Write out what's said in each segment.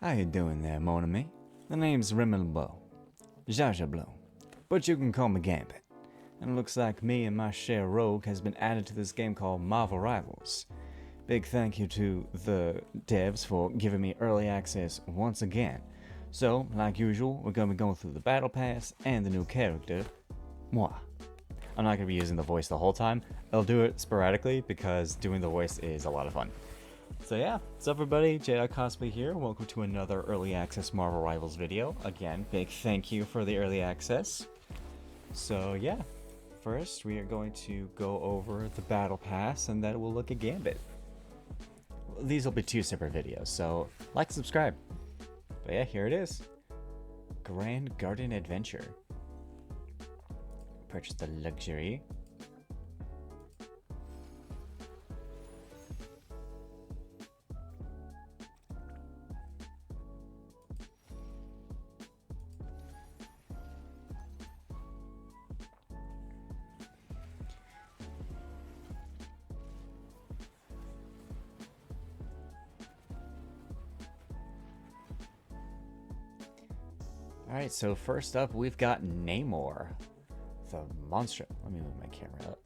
How you doing there, mon ami? The name's Rimmel Blow. Jaja Blow. But you can call me Gambit. And it looks like me and my share rogue has been added to this game called Marvel Rivals. Big thank you to the devs for giving me early access once again. So, like usual, we're going to be going through the battle pass and the new character, moi. I'm not going to be using the voice the whole time. I'll do it sporadically because doing the voice is a lot of fun. So yeah, what's up everybody, Jedi Cosplay here. Welcome to another early access Marvel Rivals video. Again, big thank you for the early access. So yeah, first we are going to go over the battle pass and then we'll look at Gambit. These will be two separate videos, so like and subscribe. But yeah, here it is. Grand Garden Adventure. Purchase the luxury. Alright, so first up we've got Namor, the monster. Let me move my camera up.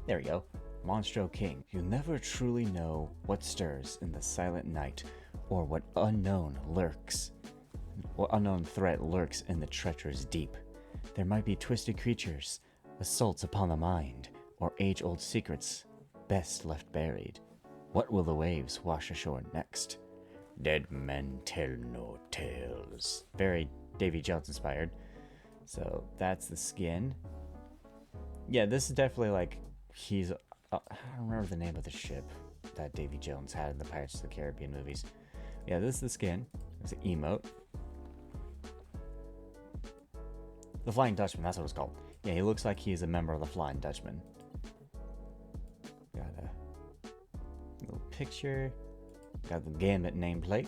There we go. Monstro King. You never truly know what stirs in the silent night, or what unknown threat lurks in the treacherous deep. There might be twisted creatures, assaults upon the mind, or age-old secrets best left buried. What will the waves wash ashore next? Dead men tell no tales. Very Davy Jones inspired. So that's the skin. Yeah, this is definitely like he's I don't remember the name of the ship that Davy Jones had in the Pirates of the Caribbean movies. Yeah, this is the skin. It's an emote. The Flying Dutchman, that's what it's called. Yeah, he looks like he's a member of the Flying Dutchman. Got a little picture. Got the Gambit nameplate.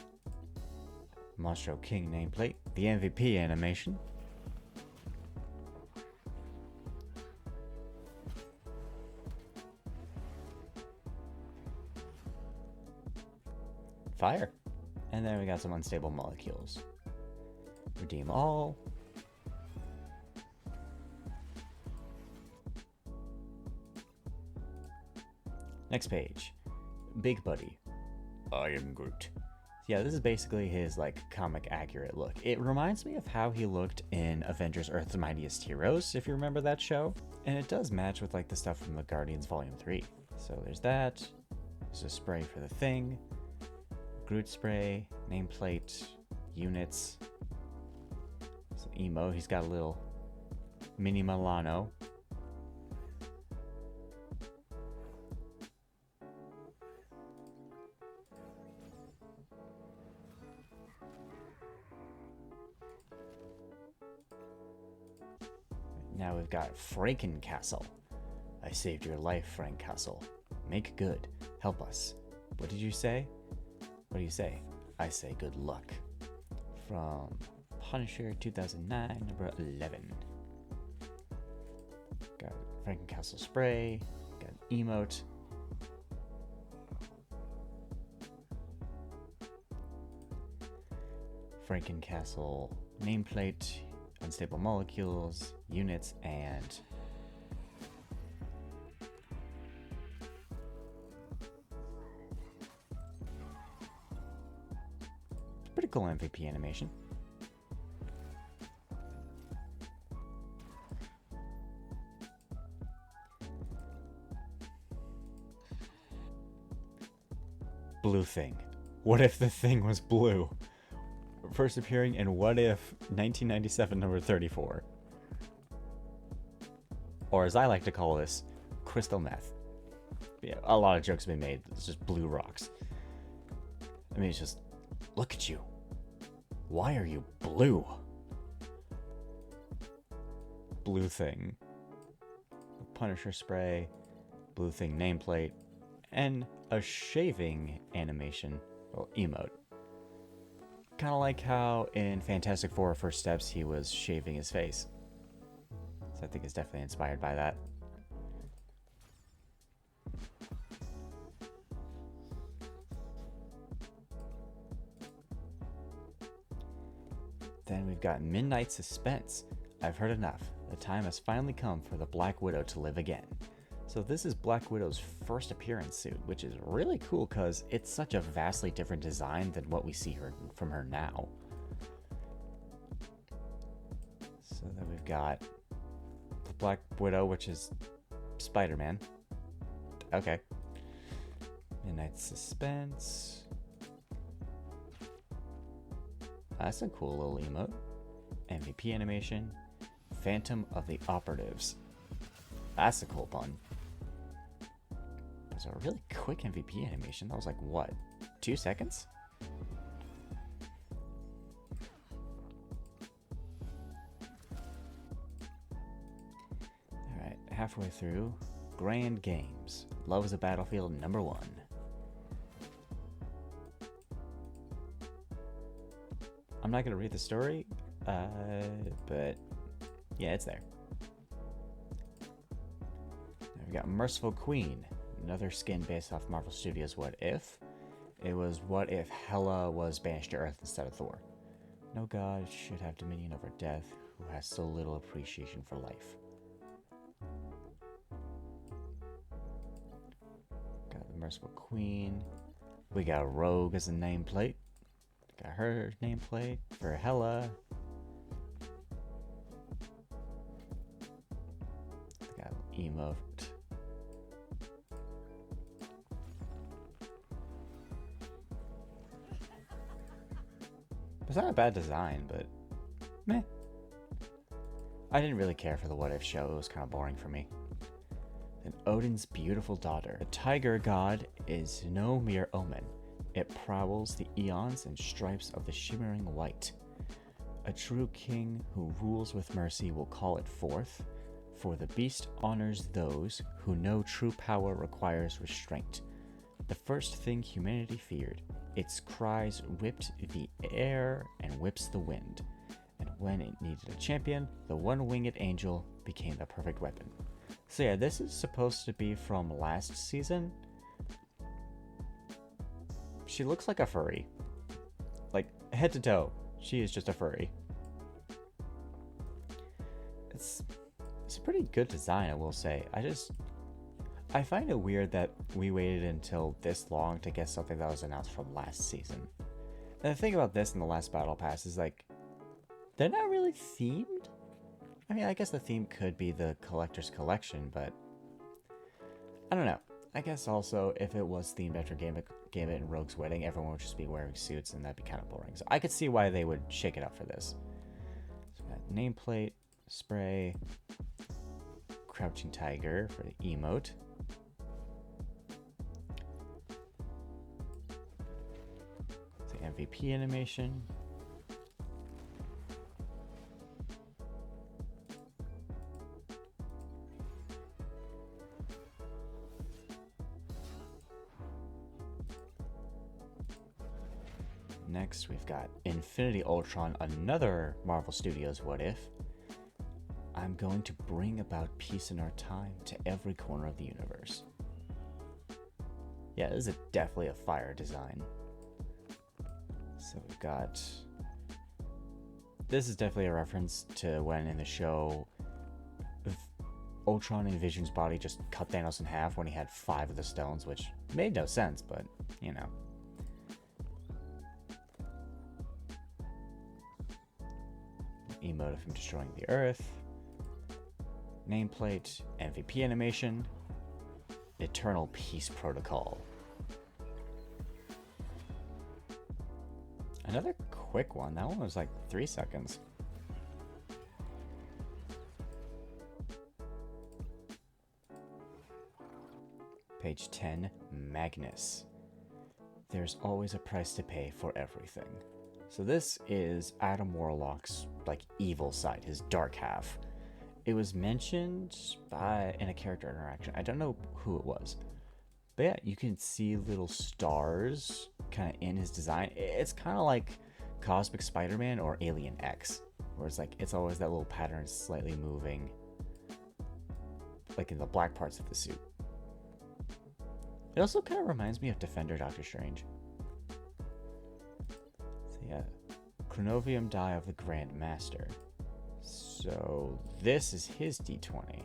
Monstro King nameplate. The MVP animation. Fire. And then we got some unstable molecules. Redeem all. Next page. Big Buddy. I am Groot. Yeah, this is basically his like comic accurate look. It reminds me of how he looked in Avengers Earth's Mightiest Heroes, if you remember that show. And it does match with like the stuff from the Guardians Volume 3. So there's that. There's a spray for the thing. Groot spray, nameplate, units. So emo, he's got a little mini Milano. Now we've got Frankencastle. I saved your life, Frank Castle. Make good. Help us. What did you say? What do you say? I say good luck. From Punisher 2009, number 11. Got Frankencastle spray. Got an emote. Frankencastle nameplate. Unstable molecules, units, and pretty cool MVP animation. Blue Thing. What if the thing was blue? First appearing in What If 1997 number 34. Or as I like to call this, crystal meth. Yeah, a lot of jokes have been made. It's just blue rocks. I mean, it's just, look at you. Why are you blue? Blue Thing. Punisher spray. Blue Thing nameplate. And a shaving animation. Well, emote. Kind of like how in Fantastic Four First Steps he was shaving his face. So I think it's definitely inspired by that. Then we've got Midnight Suspense. I've heard enough. The time has finally come for the Black Widow to live again. So this is Black Widow's first appearance suit, which is really cool because it's such a vastly different design than what we see from her now. So then we've got the Black Widow, which is Spider-Man. Okay. Midnight Suspense. That's a cool little emote. MVP animation. Phantom of the Operatives. That's a cool pun. It was a really quick MVP animation. That was like, what, 2 seconds? Alright, halfway through. Grand Games. Love is a Battlefield #1. I'm not going to read the story, but yeah, it's there. We've got Merciful Queen, another skin based off Marvel Studios' What If. It was what if Hela was banished to Earth instead of Thor. No god should have dominion over death, who has so little appreciation for life. Got the Merciful Queen. We got Rogue as a nameplate. Got her nameplate for Hela. Got emote. It's not a bad design, but meh. I didn't really care for the What If show. It was kind of boring for me. Then Odin's beautiful daughter. The tiger god is no mere omen. It prowls the eons and stripes of the shimmering white. A true king who rules with mercy will call it forth, for the beast honors those who know true power requires restraint. The first thing humanity feared, its cries whipped the air and whips the wind. And when it needed a champion, the one-winged angel became the perfect weapon. So yeah, this is supposed to be from last season. She looks like a furry. Like, head to toe, she is just a furry. It's a pretty good design, I will say. I find it weird that we waited until this long to get something that was announced from last season. And the thing about this and the last Battle Pass is, like, they're not really themed. I mean, I guess the theme could be the Collector's Collection, but I don't know. I guess also, if it was themed after Gambit and Rogue's Wedding, everyone would just be wearing suits, and that'd be kind of boring. So I could see why they would shake it up for this. So we got nameplate, spray, Crouching Tiger for the emote. The MVP animation. Next, we've got Infinity Ultron, another Marvel Studios What If. I'm going to bring about peace in our time to every corner of the universe. Yeah, this is definitely a fire design. So we've got... This is definitely a reference to when in the show Ultron and Vision's body just cut Thanos in half when he had 5 of the stones, which made no sense, but, you know. Emote of him destroying the Earth. Nameplate, MVP animation, Eternal Peace Protocol. Another quick one. That one was like 3 seconds. Page 10, Magnus. There's always a price to pay for everything. So this is Adam Warlock's like evil side, his dark half. It was mentioned in a character interaction. I don't know who it was. But yeah, you can see little stars kind of in his design. It's kind of like Cosmic Spider-Man or Alien X, where it's like it's always that little pattern slightly moving, like in the black parts of the suit. It also kind of reminds me of Defender Doctor Strange. So yeah, Chronovium die of the Grand Master. So this is his D20.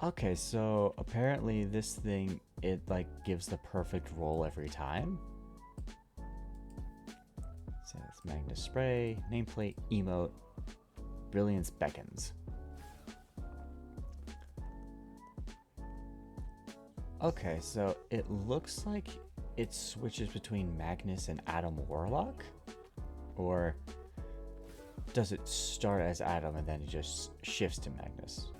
Okay, so apparently this thing, it like gives the perfect roll every time. So it's Magnus Spray, nameplate, emote, Brilliance Beckons. Okay, so it looks like it switches between Magnus and Adam Warlock? Or does it start as Adam and then it just shifts to Magnus?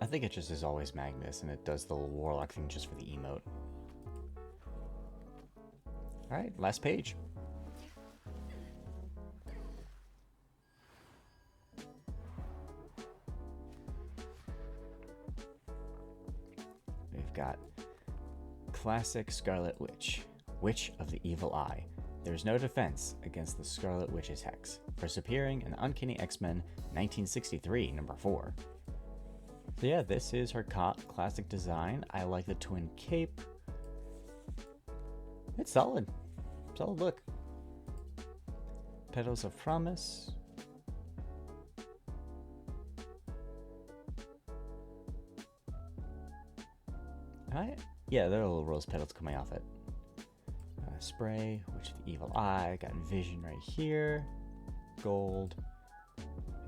I think it just is always Magnus, and it does the little Warlock thing just for the emote. Alright, last page. We've got Classic Scarlet Witch, Witch of the Evil Eye. There's no defense against the Scarlet Witch's hex. First appearing in Uncanny X-Men 1963, number 4. So yeah, this is her classic design. I like the twin cape. It's solid. Solid look. Petals of Promise. Alright. Yeah, there are little rose petals coming off it. Spray, Witch of the Evil Eye. Got Vision right here. Gold.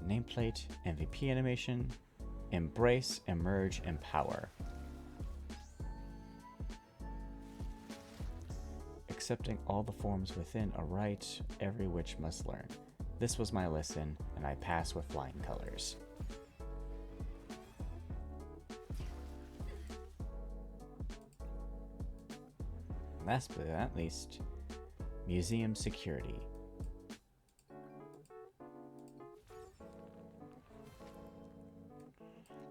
Nameplate. MVP animation. Embrace, Emerge, Empower. Accepting all the forms within a right, every witch must learn. This was my lesson, and I pass with flying colors. Last but not least, Museum Security.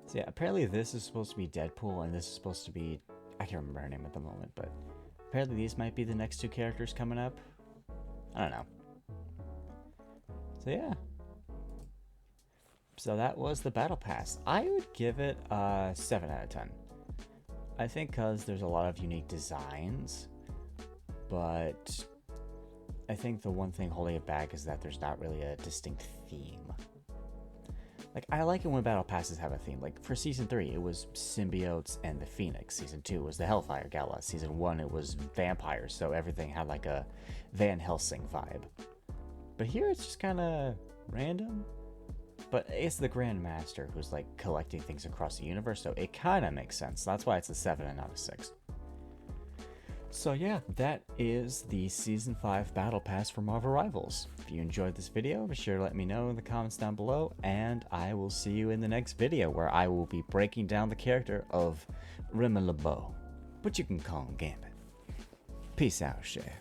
So yeah, apparently this is supposed to be Deadpool, and this is supposed to be... I can't remember her name at the moment, but apparently these might be the next two characters coming up. I don't know. So yeah. So that was the Battle Pass. I would give it a 7 out of 10. I think because there's a lot of unique designs, but I think the one thing holding it back is that there's not really a distinct theme. Like, I like it when Battle Passes have a theme. Like, for Season 3, it was Symbiotes and the Phoenix. Season 2 was the Hellfire Gala. Season 1, it was vampires, so everything had, like, a Van Helsing vibe. But here, it's just kind of random. But it's the Grand Master who's, like, collecting things across the universe, so it kind of makes sense. That's why it's a 7 and not a 6. So yeah, that is the Season 5 Battle Pass for Marvel Rivals. If you enjoyed this video, be sure to let me know in the comments down below, and I will see you in the next video where I will be breaking down the character of Rimmel LeBeau, but you can call him Gambit. Peace out, Shay.